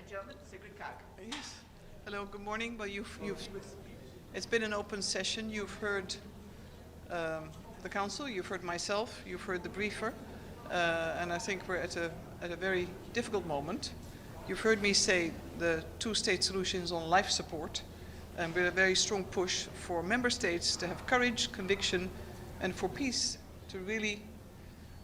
gentlemen, Sigrid Kaag. Yes. Hello, good morning. Well, it's been an open session. You've heard the council, you've heard myself, you've heard the briefer, and I think we're at a very difficult moment. You've heard me say the two-state solutions on life support, and with a very strong push for member states to have courage, conviction, and for peace to really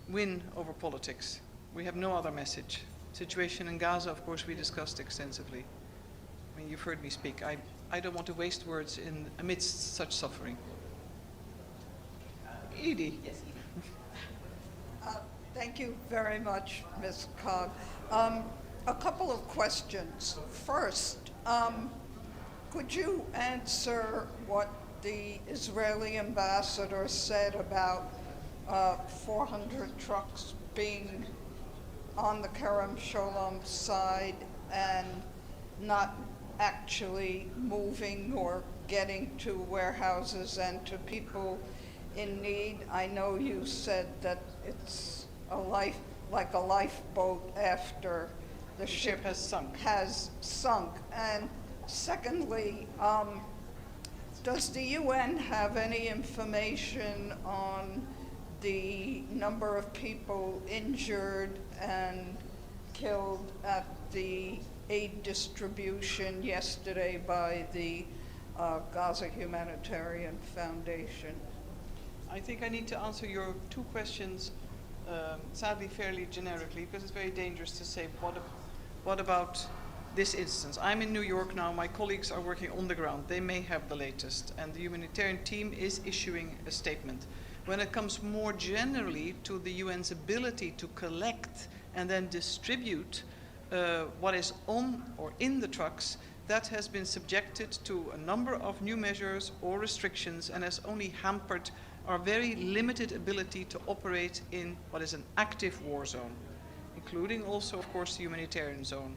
win over politics. We have no other message. Situation in Gaza, of course, we discussed extensively. I mean, you've heard me speak. I don't want to waste words amidst such suffering. Edie. Yes, Edie. Thank you very much, Ms. Kaag. A couple of questions. First, could you answer what the Israeli ambassador said about 400 trucks being on the Kerem Shalom side and not actually moving or getting to warehouses and to people in need? I know you said that it's like a lifeboat after the ship has sunk. And secondly, does the UN have any information on the number of people injured and killed at the aid distribution yesterday by the Gaza Humanitarian Foundation? I think I need to answer your two questions, sadly fairly generically, because it's very dangerous to say what about this instance. I'm in New York now, my colleagues are working on the ground, they may have the latest, and the humanitarian team is issuing a statement. When it comes more generally to the UN's ability to collect and then distribute what is on or in the trucks, that has been subjected to a number of new measures or restrictions and has only hampered our very limited ability to operate in what is an active war zone, including also, of course, the humanitarian zone.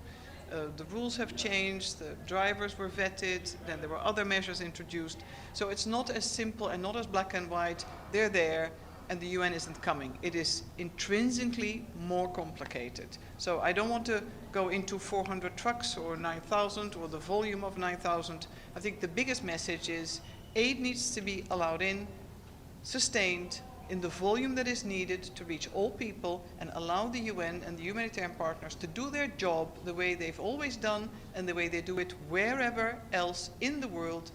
The rules have changed, the drivers were vetted, then there were other measures introduced. So it's not as simple and not as black and white, they're there and the UN isn't coming. It is intrinsically more complicated. So I don't want to go into 400 trucks or 9,000 or the volume of 9,000. I think the biggest message is aid needs to be allowed in, sustained, in the volume that is needed to reach all people and allow the UN and the humanitarian partners to do their job the way they've always done and the way they do it wherever else in the world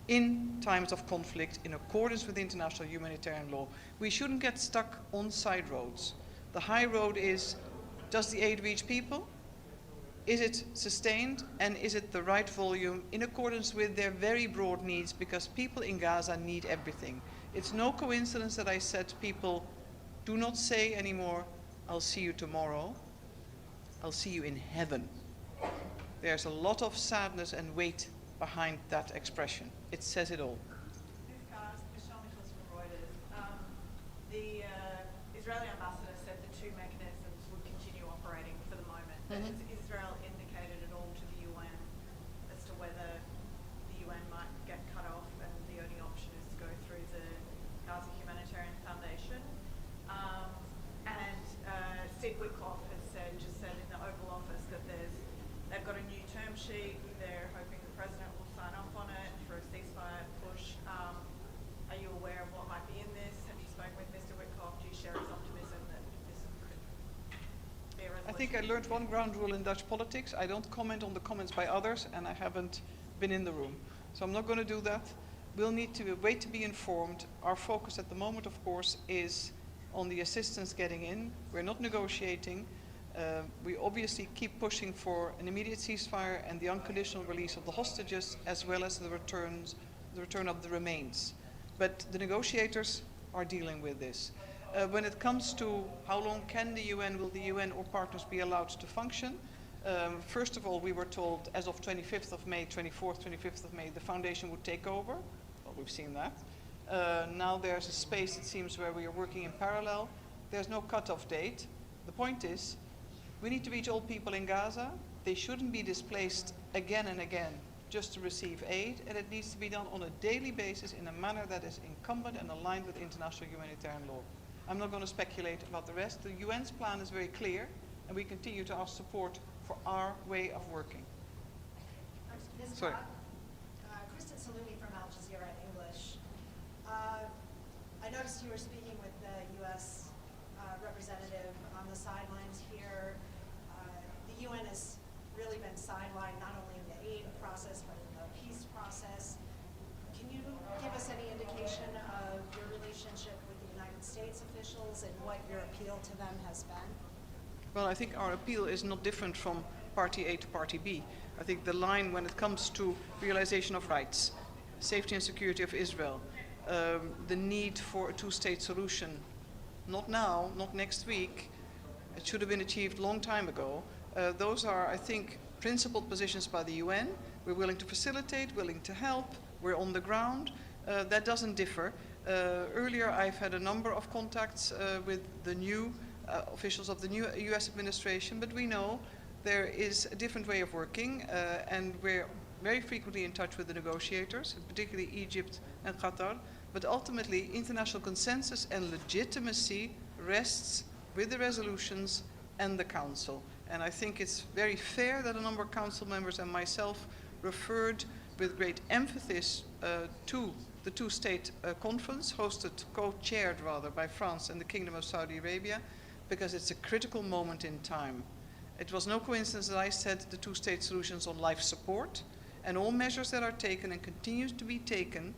in times of conflict in accordance with international humanitarian law. We shouldn't get stuck on side roads. The high road is, does the aid reach people? Is it sustained and is it the right volume in accordance with their very broad needs, because people in Gaza need everything. It's no coincidence that I said people do not say anymore, I'll see you tomorrow, I'll see you in heaven. There's a lot of sadness and weight behind that expression. It says it all. From Reuters. The Israeli ambassador said the two mechanisms would continue operating for the moment. Has Israel indicated at all to the UN as to whether the UN might get cut off and the only option is to go through the Gaza Humanitarian Foundation? Steve Witkoff has just said in the Oval Office that they've got a new term sheet. They're hoping the president will sign off on it for a ceasefire push. Are you aware of what might be in this? Have you spoken with Mr. Witkoff? Do you share his optimism that this could be a resolution? I think I learned one ground rule in Dutch politics. I don't comment on the comments by others, and I haven't been in the room. So I'm not going to do that. We'll need to wait to be informed. Our focus at the moment, of course, is on the assistance getting in. We're not negotiating. We obviously keep pushing for an immediate ceasefire and the unconditional release of the hostages, as well as the return of the remains. But the negotiators are dealing with this. When it comes to how long will the UN or partners be allowed to function? First of all, we were told as of 25th of May, 24th, 25th of May, the foundation would take over. Well, we've seen that. Now there's a space, it seems, where we are working in parallel. There's no cutoff date. The point is, we need to reach all people in Gaza. They shouldn't be displaced again and again just to receive aid, and it needs to be done on a daily basis in a manner that is incumbent and aligned with international humanitarian law. I'm not going to speculate about the rest. The UN's plan is very clear. and we continue to ask support for our way of working. Ms. Sorry. Kristen Salumi from Al Jazeera English. I noticed you were speaking with the U.S. Representative on the sidelines here. The UN has really been sidelined not only in the aid process but in the peace process. Can you give us any indication of your relationship with the United States officials and what your appeal to them has been? Well, I think our appeal is not different from Party A to Party B. I think the line when it comes to realization of rights, safety and security of Israel, the need for a two-state solution, not now, not next week, it should have been achieved a long time ago. Those are, I think, principled positions by the UN. We're willing to facilitate, willing to help, we're on the ground. That doesn't differ. Earlier I've had a number of contacts with the new officials of the new US administration, but we know there is a different way of working, and we're very frequently in touch with the negotiators, particularly Egypt and Qatar. But ultimately, international consensus and legitimacy rests with the resolutions and the Council. And I think it's very fair that a number of Council members and myself referred with great emphasis to the two-state conference, co-chaired rather, by France and the Kingdom of Saudi Arabia, because it's a critical moment in time. It was no coincidence that I said the two-state solutions on life support, and all measures that are taken and continue to be taken,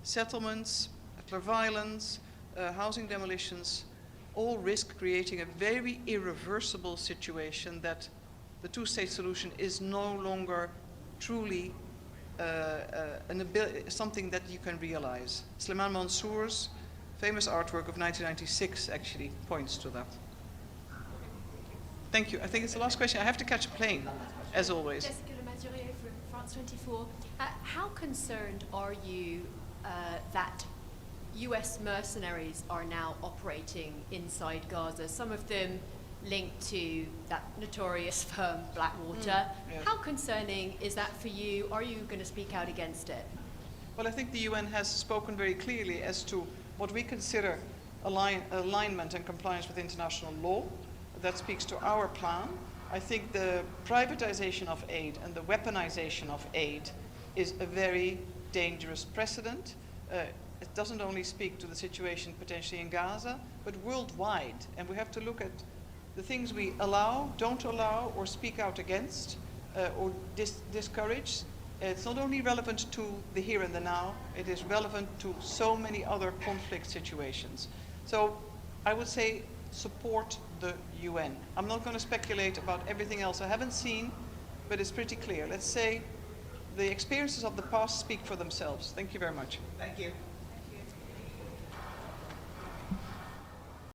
settlements, violence, housing demolitions, all risk creating a very irreversible situation that the two-state solution is no longer truly something that you can realize. Slimane Mansour's famous artwork of 1996 actually points to that. Thank you. I think it's the last question. I have to catch a plane, as always. Jessica Lemazurier from France 24. How concerned are you that US mercenaries are now operating inside Gaza, some of them linked to that notorious firm Blackwater? Yes. How concerning is that for you? Are you going to speak out against it? Well, I think the UN has spoken very clearly as to what we consider alignment and compliance with international law. That speaks to our plan. I think the privatization of aid and the weaponization of aid is a very dangerous precedent. It doesn't only speak to the situation potentially in Gaza, but worldwide. And we have to look at the things we allow, don't allow, or speak out against, or discourage. It's not only relevant to the here and the now, it is relevant to so many other conflict situations. So I would say support the UN. I'm not going to speculate about everything else I haven't seen, but it's pretty clear. Let's say the experiences of the past speak for themselves. Thank you very much. Thank you.